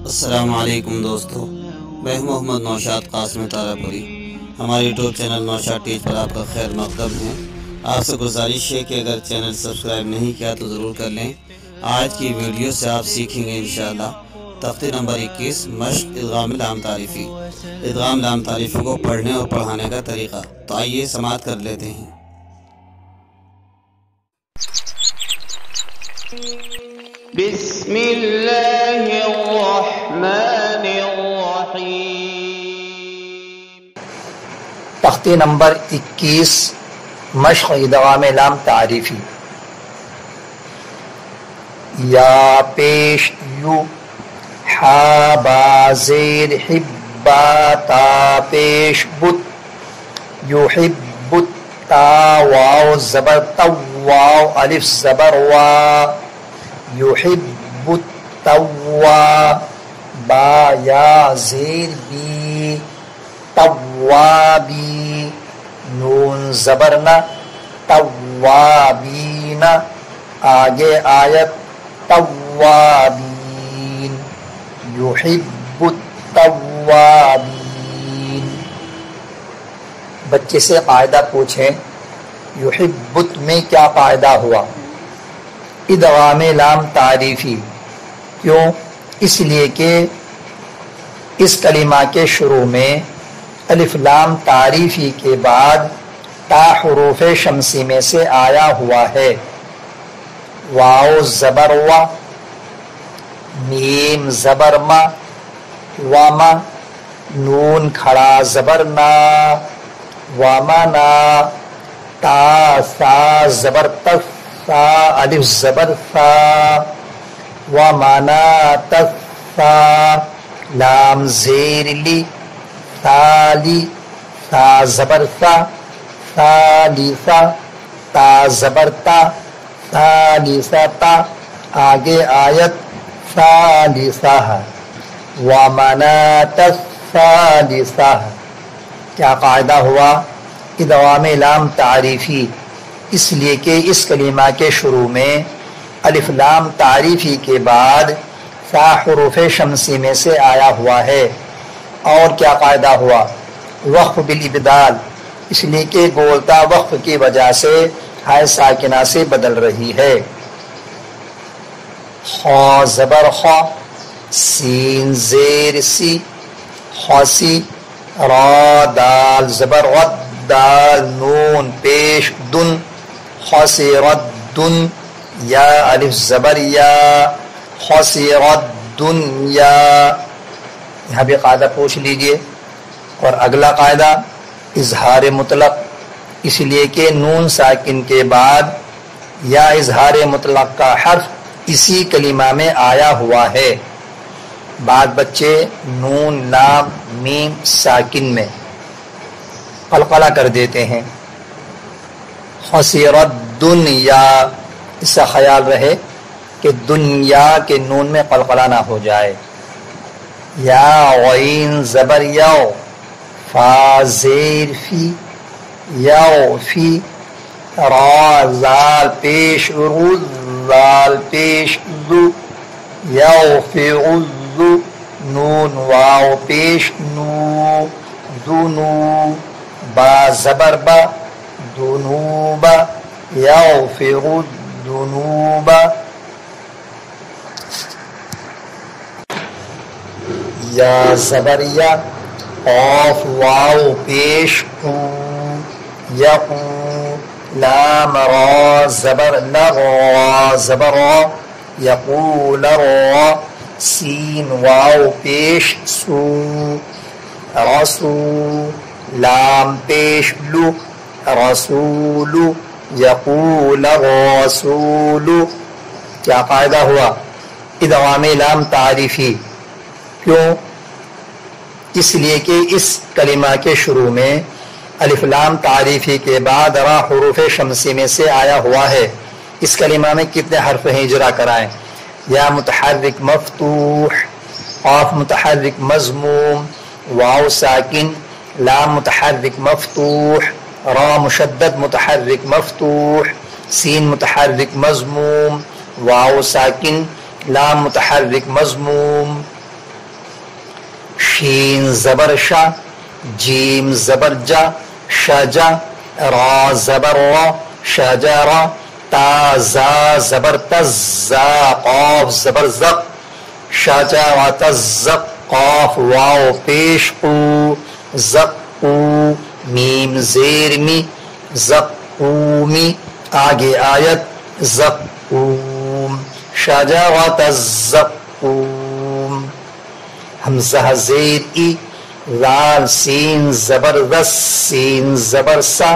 السلام علیکم دوستو، میں محمد نوشاد قاسم تارپوری۔ ہمارے یوٹیوب چینل نوشاد ٹیچ پر آپ کا خیر مقدم ہے۔ آپ سے گزارش ہے کہ اگر چینل سبسکرائب نہیں کیا تو ضرور کر لیں۔ آج کی ویڈیو سے آپ سیکھیں گے انشاءاللہ تختی نمبر 21 مشق ادغام لام تعریفی، ادغام لام تعریفی کو پڑھنے اور پڑھانے کا طریقہ۔ تو آئیے سماعت کر لیتے ہیں۔ بسم اللہ الرحمن الرحیم۔ تختی نمبر 21 مشق ادغام لام تعریفی۔ یا پیش یو، حا با زیر حبا تا پیش بت، یحب تا واو زبر تو واو الف زبر وا، یحب التوا با یا زیر بی توابی، نون زبرنا توابین، آگے آیت توابین، یحب التوابین۔ بچے سے قاعدہ پوچھیں یحبت میں کیا قاعدہ ہوا؟ ادغام لام تعریفی۔ کیوں؟ اس لیے کہ اس کلمہ کے شروع میں الف لام تعریفی کے بعد تا حروف شمسی میں سے آیا ہوا ہے۔ واو زبر وا، میم زبر ما، وما، نون کھڑا زبر نا، ومنا، تا سا زبر تس، سا الف زبر سا، ومنات السا، لام زیر لی، ثالی، سا زبر سا، ثالثا، تا زبر تا، ثالثتا، آگے آیت ثالثہ، ومنات الثالثہ۔ کیا قاعدہ ہوا؟ ادغام لام تعریفی، اس لیے کہ اس کلمہ کے شروع میں الف لام تعریفی کے بعد سا حروف شمسی میں سے آیا ہوا ہے۔ اور کیا قاعدہ ہوا؟ وقف بالابدال، اس لیے کہ بولتا وقف کی وجہ سے ہائے ساکنہ سے بدل رہی ہے۔ خا زبر خا، سین زیر سی، خوسی، را دال زبر غد، دال نون پیش دن، خسرت دن، یا الف زبر یا، خسرت دنیا۔ یہاں بھی قاعدہ پوچھ لیجئے۔ اور اگلا قاعدہ اظہار مطلق، اس لیے کہ نون ساکن کے بعد یا اظہار مطلق کا حرف اسی کلمہ میں آیا ہوا ہے۔ بعض بچے نون لام میم ساکن میں قلقلہ کر دیتے ہیں۔ خسرت دنیا، اس کا خیال رہے کہ دنیا کے نون میں قلقلہ نہ ہو جائے۔ یا غین زبر یو، فا زیر فی، یو فی، را زال پیش رو، زال پیش زو، یو فی زو، نون واو پیش نو، دونو، با زبر با، دنوبا، یغفر الذنوب، یا زبر یا، قاف واو پیش قو، یقو، لام را زبر لغا زبر را، یقول را، سین واو پیش سو، رسو، لام پیش لو، رسول، یقول رسول۔ کیا قاعدہ ہوا؟ ادغام لام تعریفی۔ کیوں؟ اس لیے کہ اس کلمہ کے شروع میں الف لام تعریفی کے بعد را حروف شمسی میں سے آیا ہوا ہے۔ اس کلمہ میں کتنے حرف ہیں؟ اجرا کرائیں۔ یا متحرک مفتوح، قاف متحرک مضموم، واو ساکن، لام متحرک مفتوح، را مشدد متحرک مفتوح، سین متحرک مضموم، واو ساکن، لام متحرک مضموم۔ شین زبر شا، جیم زبر جا، شجا، را زبر را، شجرا، تا زا زبر تزا، قاف زبر زق، شجرت الزق، قاف واو پیش قو، زقو، میم زیر می، زقومی، آگے آیت زقوم، شجرت الزقوم، حمزہ زیر ای، لام سین زبر رس، سین زبر سا،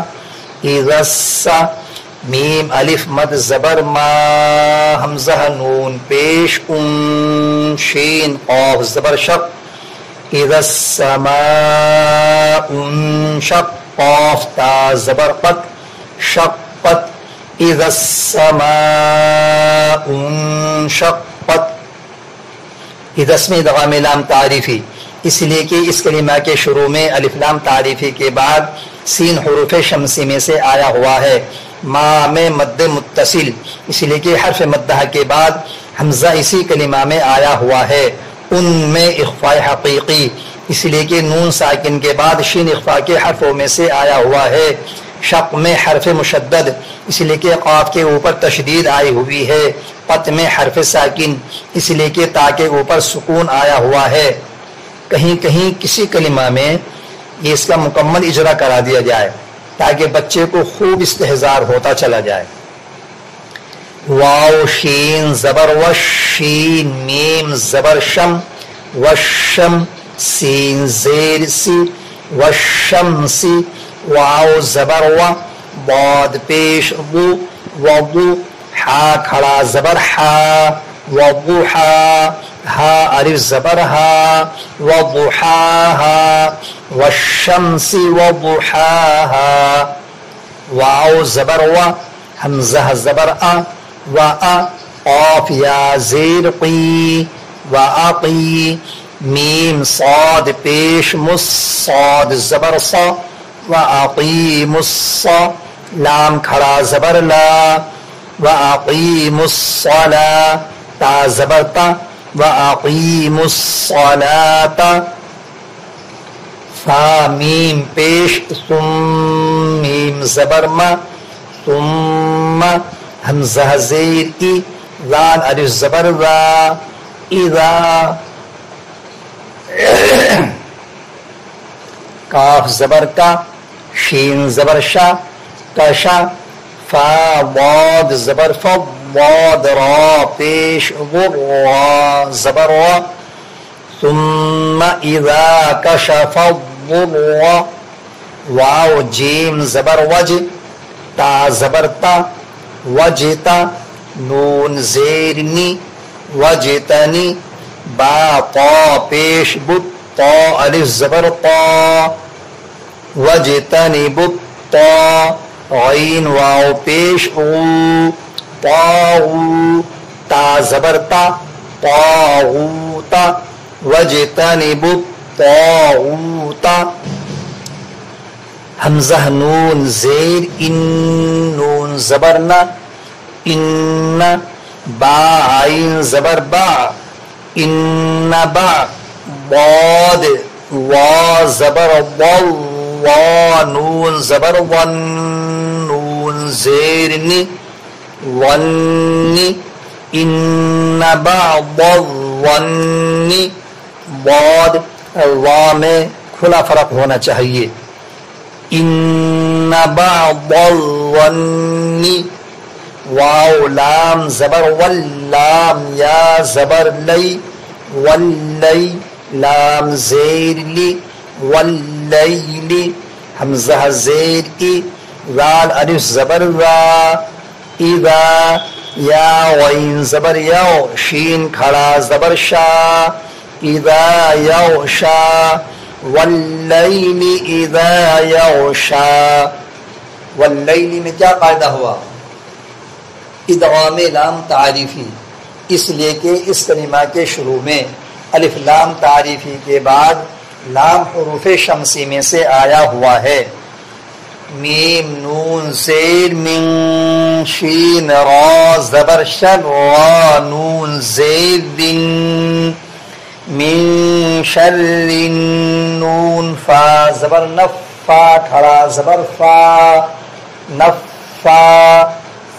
ارسا، میم الف مد زبر ما، حمزہ نون پیش ان، شین قاف زبر شق، اذا السماء انشق، قاف تا زبر قد، شقت، اذا السماء انشقت، اذا اسم ادغام لام تعریفی، اس لیے کہ اس کلمہ کے شروع میں الف لام تعریفی کے بعد سین حروف شمسی میں سے آیا ہوا ہے، ما میں مد متصل، اس لیے کہ حرف مدہ کے بعد حمزہ اسی کلمہ میں آیا ہوا ہے، ان میں اخفاء حقیقی، اس لیے کہ نون ساکن کے بعد شین اخفاء کے حرفوں میں سے آیا ہوا ہے، شق میں حرف مشدد، اس لیے کہ قاف کے اوپر تشدید آئی ہوئی ہے، قط میں حرف ساکن، اس لیے کہ تا کے اوپر سکون آیا ہوا ہے، کہیں کہیں کسی کلمہ میں یہ اس کا مکمل اجرا کرا دیا جائے تاکہ بچے کو خوب استحضار ہوتا چلا جائے۔ واو شین زبر وش، شین میم زبر شم، وشم، سین زیر سی، وشمسی، واو زبر و، باد پیش بو، وضو، ہا کھڑا زبر ہا، وضحا، ہا الف زبر ہا، وضحاہا، والشمس وضحاہا، واو زبر و، حمزہ زبر آ، و آ، قاف یا زیر قی، و آقی، میم صاد پیش مس، صاد زبر صا، و آقیم الصا، لام کھڑا زبر لا، و آقیم الصلاة، تا زبر تا، و آقیم الصلاة، فا میم پیش ثم، میم زبر ما، ثم، حمزہ زیر ای، لام الف زبر را، اذا، کاف زبر کا، شین زبر شا، کشا، فا ضاد زبر فا، ضاد را پیش ضرا زبر را، ثم اذا کشف الضر، واو جیم زبر وج، تا زبر تا، وجتا، نون زیر نی، وجتنی، با طا پیش بت، طا الف زبر طا، وجتنب الطا، عین واو پیش غو، طاغو، تا زبر تا، طاغوتا، وجتنب الطاغوتا، حمزہ نون زیر ان، نون زبر نا، ان، با عین زبر با، ان با، ضاد، وا زبر ضل، وا نون زبر ون، نون زیر نی، ونی، ان بعض الظن، ضاد وا میں کھلا فرق ہونا چاہیے، ان بعض الظن، واو لام زبر واللام، یا زبر لی، واللی، لام زیر لی، واللیلی، حمزہ زیر ای، ذال الف زبر را، اذا، یا غین زبر یو، شین کھڑا زبر شا، اذا یغشا، واللیل اذا یغشا، واللیل میں کیا قاعدہ ہوا؟ ادغام لام تعریفی، اس لیے کہ اس کلمہ کے شروع میں الف لام تعریفی کے بعد لام حروف شمسی میں سے آیا ہوا ہے، میم نون زیر من، شین را زبر شن، را نون زیر دن، من شر النون فا زبر نفا ٹھڑا زبر فا نفا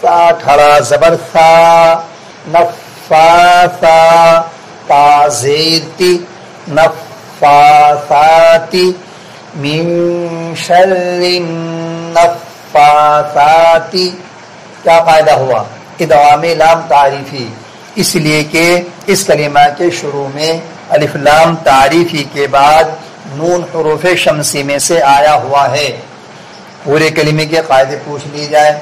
سا ٹھڑا زبر ثا نفاثا تا زیر تی نفاثاتی من شر النفاثاتی. کیا قاعدہ ہوا؟ ادغام لام تعریفی، اس لیے کہ اس کلمہ کے شروع میں الف لام تعریفی کے بعد نون حروف شمسی میں سے آیا ہوا ہے. پورے کلمے کے قاعدے پوچھ لی جائے،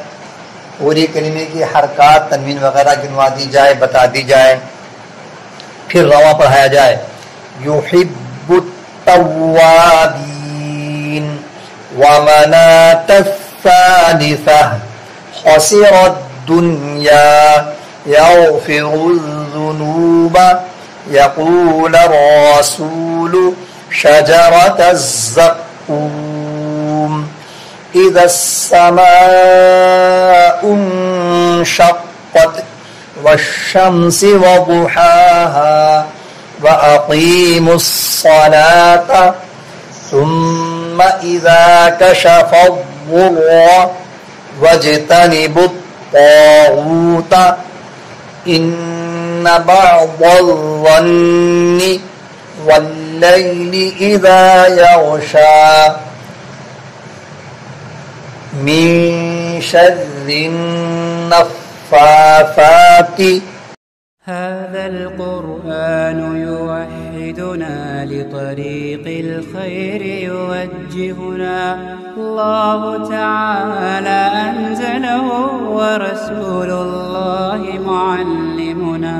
پوری کلمے کی حرکات تنوین وغیرہ گنوا دی جائے، بتا دی جائے، پھر رواں پڑھایا جائے. یحب التوابین ومناة الثالثة خسر الدنيا يغفر الذنوب يقول الرسول شجرة الزقوم إذا السماء انشقت والشمس وضحاها وأقيموا الصلاة ثم إذا كشف الضر واجتنبوا الطاغوت إن بعض الظن والليل إذا يغشى من شر النفاثات. هذا القرآن يوحدنا لطريق الخير يوجهنا الله تعالى أنزله ورسول الله معلمنا